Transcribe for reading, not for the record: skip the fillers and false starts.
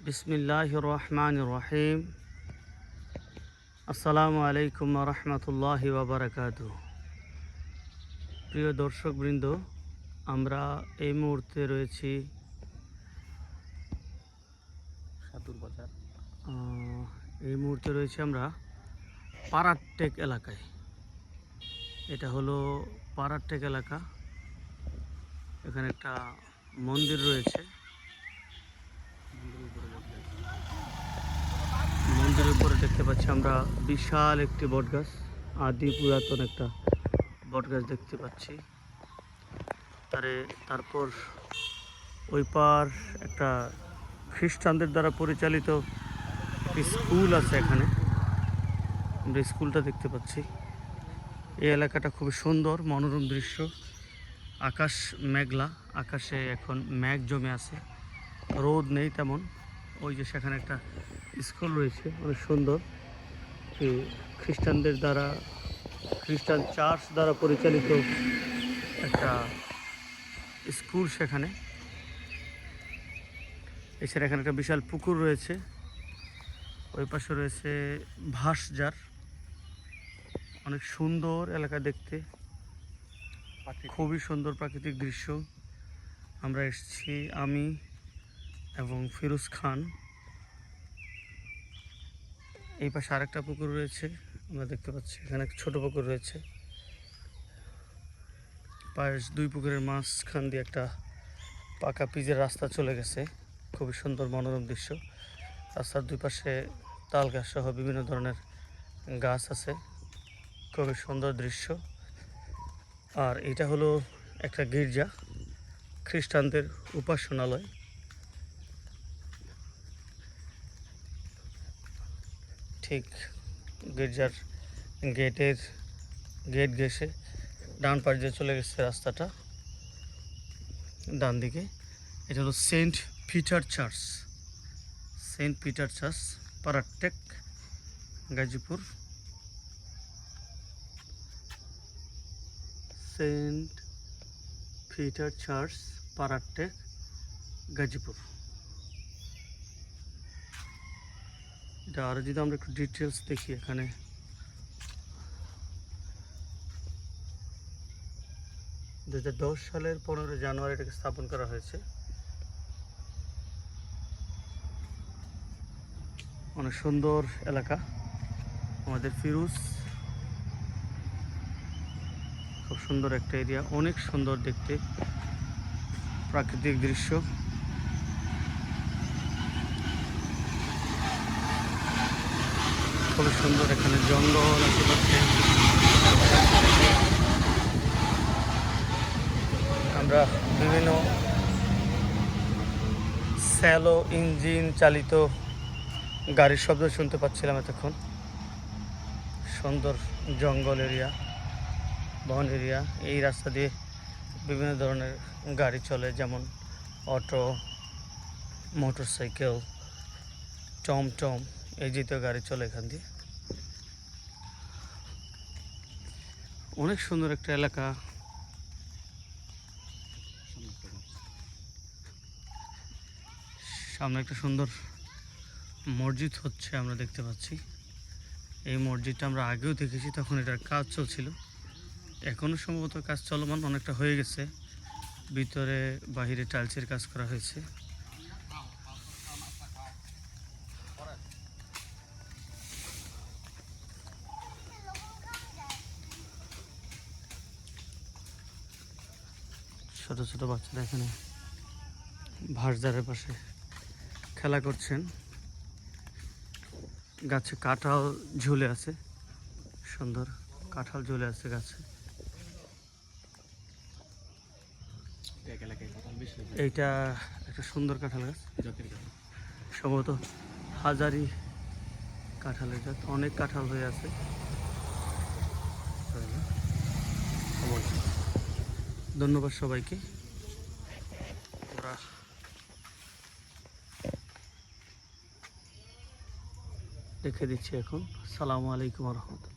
বিসমিল্লাহির রহমানির রহিম। আসসালামু আলাইকুম ওয়া রাহমাতুল্লাহি ওয়া বারাকাতুহু। প্রিয় দর্শকবৃন্দ, আমরা এই মুহূর্তে রয়েছি সাতুর বাজার। আমরা পাড়ারটেক এলাকায়। এটা হলো পাড়ারটেক এলাকা। এখানে একটা মন্দির রয়েছে। মন্দিরের উপরে দেখতে পাচ্ছি আমরা বিশাল একটি বটগাছ, আদি পুরাতন একটা বটগাছ দেখতে পাচ্ছি। তারপর ওই পার একটা খ্রিস্টানদের দ্বারা পরিচালিত স্কুল আছে। এখানে আমরা স্কুলটা দেখতে পাচ্ছি। এই এলাকাটা খুবই সুন্দর, মনোরম দৃশ্য। আকাশ মেঘলা, আকাশে এখন মেঘ জমে আছে, রোদ নেই তেমন। ওই যে সেখানে একটা স্কুল রয়েছে, অনেক সুন্দর। খ্রিস্টান চার্চ দ্বারা পরিচালিত একটা স্কুল সেখানে। এছাড়া এখানে একটা বিশাল পুকুর রয়েছে। ওই পাশে রয়েছে ভাসজার। অনেক সুন্দর এলাকা দেখতে, খুবই সুন্দর প্রাকৃতিক দৃশ্য। আমরা এসেছি আমি এবং ফিরোজ খান। এই পাশে আরেকটা পুকুর রয়েছে, আমরা দেখতে পাচ্ছি। এখানে ছোট পুকুর রয়েছে। পাশ দুই পুকুরের মাঝখান দিয়ে একটা পাকা পিচের রাস্তা চলে গেছে। খুবই সুন্দর মনোরম দৃশ্য। রাস্তার দুই পাশে তাল গাছ সহ বিভিন্ন ধরনের গাছ আছে, খুবই সুন্দর দৃশ্য। আর এটা হলো একটা গির্জা, খ্রিস্টানদের উপাসনালয়। ঠিক গির্জার গেট ঘেঁষে ডান পাশ দিয়ে চলে গেছে রাস্তাটা ডান দিকে। এটা হলো saint Peter church, Parartek, Gazipur. Saint Peter church, Parartek, Gazipur. এটা আরও যদি আমরা একটু ডিটেলস দেখি, এখানে 2010 সালের 15 জানুয়ারি এটাকে স্থাপন করা হয়েছে। অনেক সুন্দর এলাকা আমাদের ফিরোজ। খুব সুন্দর একটা এরিয়া, অনেক সুন্দর দেখতে প্রাকৃতিক দৃশ্য। খুব সুন্দর, এখানে জঙ্গল আশেপাশে। আমরা বিভিন্ন স্যালো ইঞ্জিন চালিত গাড়ির শব্দ শুনতে পাচ্ছিলাম এতক্ষণ। সুন্দর জঙ্গল এরিয়া, বন এরিয়া। এই রাস্তা দিয়ে বিভিন্ন ধরনের গাড়ি চলে, যেমন অটো, মোটরসাইকেল, টমটম, এই জাতীয় গাড়ি চলে এখান দিয়ে। অনেক সুন্দর একটা এলাকা। সামনে একটা সুন্দর মসজিদ হচ্ছে, আমরা দেখতে পাচ্ছি। এই মসজিদটা আমরা আগেও দেখেছি, তখন এটার কাজ চলছিল। এখনও সম্ভবত কাজ চলমান, অনেকটা হয়ে গেছে। ভিতরে বাহিরে টাইলসের কাজ করা হয়েছে। ছোট ছোট বাচ্চারা এখানে ভাসজারের পাশে খেলা করছেন। গাছে কাঁঠাল ঝুলে আছে, সুন্দর কাঁঠাল ঝুলে আছে গাছে। এইটা একটা সুন্দর কাঁঠাল গাছ, সম্ভবত হাজারি কাঁঠালের জাত। অনেক কাঁঠাল হয়ে আছে। ধন্যবাদ সবাইকে। আমরা রেখে দিচ্ছি এখন। আসসালামু আলাইকুম ওয়া রাহমাতুল্লাহ।